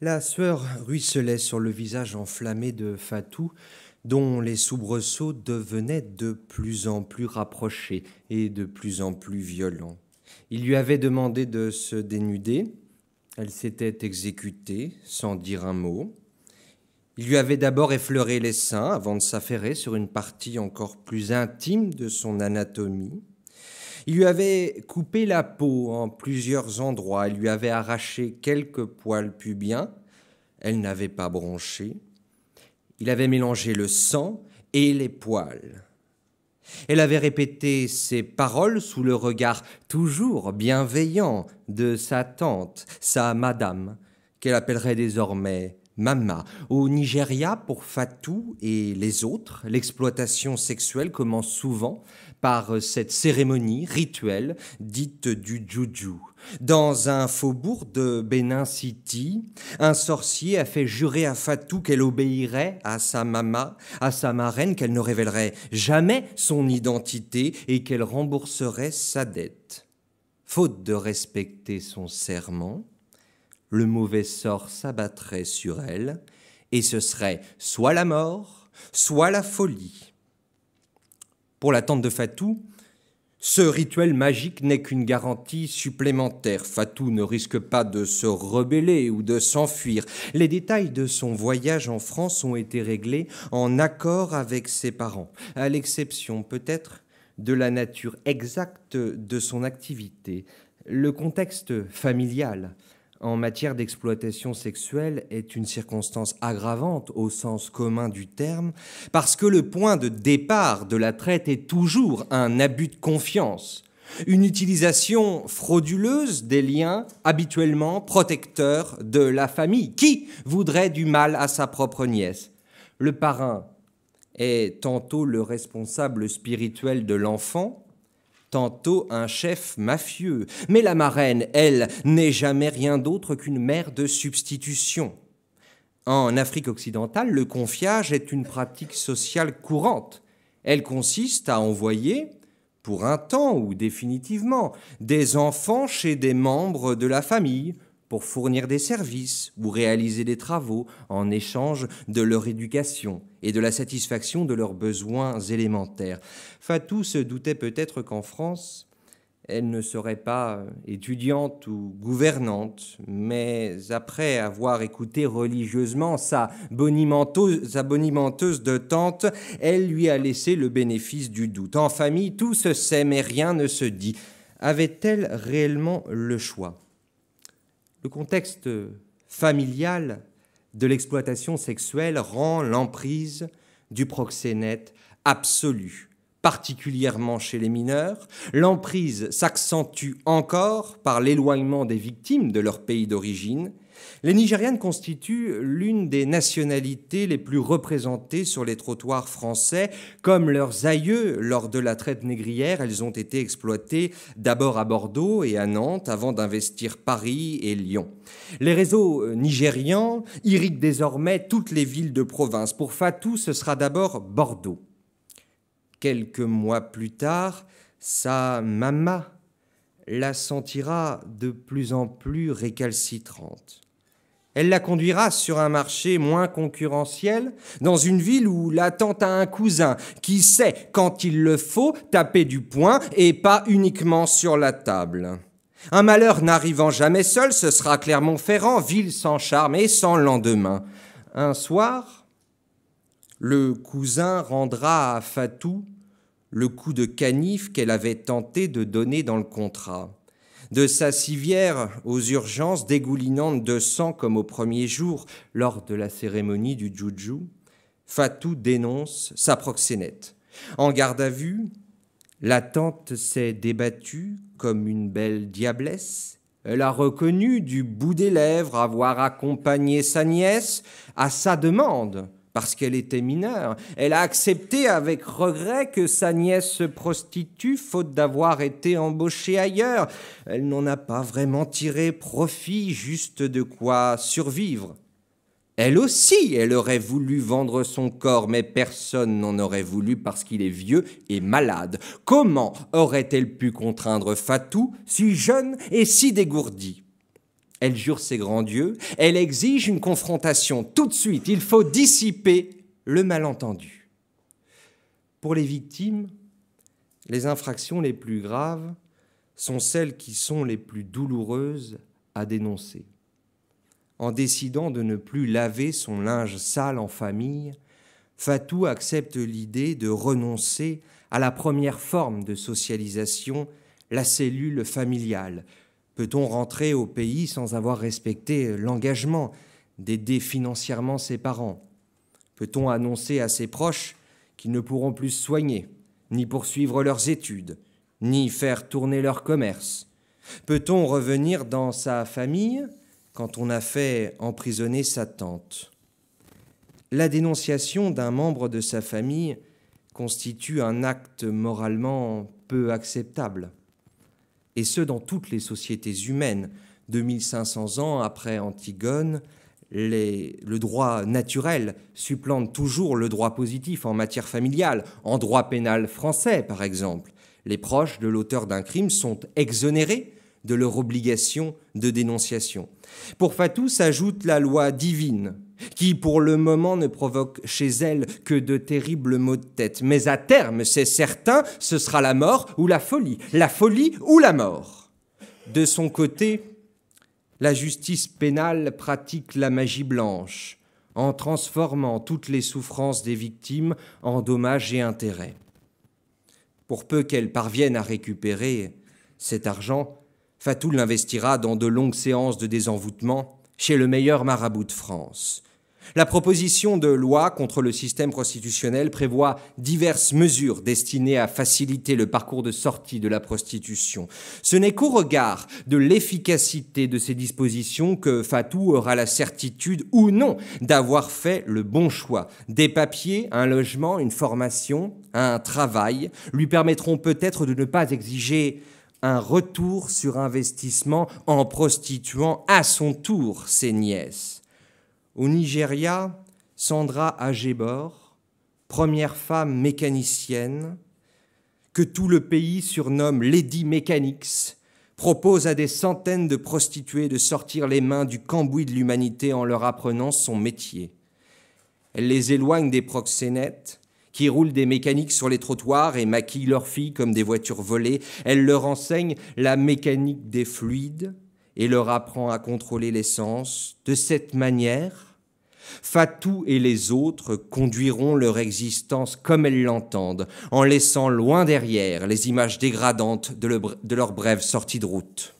La sueur ruisselait sur le visage enflammé de Fatou, dont les soubresauts devenaient de plus en plus rapprochés et de plus en plus violents. Il lui avait demandé de se dénuder. Elle s'était exécutée sans dire un mot. Il lui avait d'abord effleuré les seins avant de s'affairer sur une partie encore plus intime de son anatomie. Il lui avait coupé la peau en plusieurs endroits, il lui avait arraché quelques poils pubiens, elle n'avait pas bronché. Il avait mélangé le sang et les poils. Elle avait répété ces paroles sous le regard toujours bienveillant de sa tante, sa madame, qu'elle appellerait désormais Mama. Au Nigeria, pour Fatou et les autres, l'exploitation sexuelle commence souvent par cette cérémonie rituelle dite du juju. Dans un faubourg de Benin City, un sorcier a fait jurer à Fatou qu'elle obéirait à sa mama, à sa marraine, qu'elle ne révélerait jamais son identité et qu'elle rembourserait sa dette. Faute de respecter son serment, le mauvais sort s'abattrait sur elle, et ce serait soit la mort, soit la folie. Pour la tante de Fatou, ce rituel magique n'est qu'une garantie supplémentaire. Fatou ne risque pas de se rebeller ou de s'enfuir. Les détails de son voyage en France ont été réglés en accord avec ses parents, à l'exception peut-être de la nature exacte de son activité. Le contexte familial en matière d'exploitation sexuelle est une circonstance aggravante au sens commun du terme, parce que le point de départ de la traite est toujours un abus de confiance, une utilisation frauduleuse des liens habituellement protecteurs de la famille. Qui voudrait du mal à sa propre nièce? Le parrain est tantôt le responsable spirituel de l'enfant, tantôt un chef mafieux. Mais la marraine, elle, n'est jamais rien d'autre qu'une mère de substitution. En Afrique occidentale, le confiage est une pratique sociale courante. Elle consiste à envoyer, pour un temps ou définitivement, des enfants chez des membres de la famille pour fournir des services ou réaliser des travaux en échange de leur éducation et de la satisfaction de leurs besoins élémentaires. Fatou se doutait peut-être qu'en France, elle ne serait pas étudiante ou gouvernante, mais après avoir écouté religieusement sa bonimenteuse de tante, elle lui a laissé le bénéfice du doute. En famille, tout se sait, mais rien ne se dit. Avait-elle réellement le choix ? Le contexte familial de l'exploitation sexuelle rend l'emprise du proxénète absolue, particulièrement chez les mineurs. L'emprise s'accentue encore par l'éloignement des victimes de leur pays d'origine. Les Nigérianes constituent l'une des nationalités les plus représentées sur les trottoirs français. Comme leurs aïeux lors de la traite négrière, elles ont été exploitées d'abord à Bordeaux et à Nantes avant d'investir Paris et Lyon. Les réseaux nigérians irriguent désormais toutes les villes de province. Pour Fatou, ce sera d'abord Bordeaux. Quelques mois plus tard, sa mama la sentira de plus en plus récalcitrante. Elle la conduira sur un marché moins concurrentiel, dans une ville où la tante a un cousin qui sait, quand il le faut, taper du poing et pas uniquement sur la table. Un malheur n'arrivant jamais seul, ce sera Clermont-Ferrand, ville sans charme et sans lendemain. Un soir, le cousin rendra à Fatou le coup de canif qu'elle avait tenté de donner dans le contrat. De sa civière aux urgences dégoulinantes de sang comme au premier jour lors de la cérémonie du juju, Fatou dénonce sa proxénète. En garde à vue, la tante s'est débattue comme une belle diablesse. Elle a reconnu du bout des lèvres avoir accompagné sa nièce à sa demande, parce qu'elle était mineure. Elle a accepté avec regret que sa nièce se prostitue, faute d'avoir été embauchée ailleurs. Elle n'en a pas vraiment tiré profit, juste de quoi survivre. Elle aussi, elle aurait voulu vendre son corps, mais personne n'en aurait voulu parce qu'il est vieux et malade. Comment aurait-elle pu contraindre Fatou, si jeune et si dégourdie ? Elle jure ses grands dieux, elle exige une confrontation tout de suite. Il faut dissiper le malentendu. Pour les victimes, les infractions les plus graves sont celles qui sont les plus douloureuses à dénoncer. En décidant de ne plus laver son linge sale en famille, Fatou accepte l'idée de renoncer à la première forme de socialisation, la cellule familiale. Peut-on rentrer au pays sans avoir respecté l'engagement d'aider financièrement ses parents? Peut-on annoncer à ses proches qu'ils ne pourront plus se soigner, ni poursuivre leurs études, ni faire tourner leur commerce? Peut-on revenir dans sa famille quand on a fait emprisonner sa tante? La dénonciation d'un membre de sa famille constitue un acte moralement peu acceptable, et ce dans toutes les sociétés humaines. 2500 ans après Antigone, le droit naturel supplante toujours le droit positif en matière familiale. En droit pénal français, par exemple, les proches de l'auteur d'un crime sont exonérés de leur obligation de dénonciation. Pour Fatou s'ajoute la loi divine, qui pour le moment ne provoque chez elle que de terribles maux de tête. Mais à terme, c'est certain, ce sera la mort ou la folie ou la mort. De son côté, la justice pénale pratique la magie blanche, en transformant toutes les souffrances des victimes en dommages et intérêts. Pour peu qu'elle parvienne à récupérer cet argent, Fatou l'investira dans de longues séances de désenvoûtement chez le meilleur marabout de France. La proposition de loi contre le système prostitutionnel prévoit diverses mesures destinées à faciliter le parcours de sortie de la prostitution. Ce n'est qu'au regard de l'efficacité de ces dispositions que Fatou aura la certitude ou non d'avoir fait le bon choix. Des papiers, un logement, une formation, un travail lui permettront peut-être de ne pas exiger un retour sur investissement en prostituant à son tour ses nièces. Au Nigeria, Sandra Ajebor, première femme mécanicienne, que tout le pays surnomme Lady Mechanics, propose à des centaines de prostituées de sortir les mains du cambouis de l'humanité en leur apprenant son métier. Elle les éloigne des proxénètes, qui roulent des mécaniques sur les trottoirs et maquillent leurs filles comme des voitures volées. Elle leur enseigne la mécanique des fluides et leur apprend à contrôler l'essence. De cette manière, Fatou et les autres conduiront leur existence comme elles l'entendent, en laissant loin derrière les images dégradantes de leur brève sortie de route.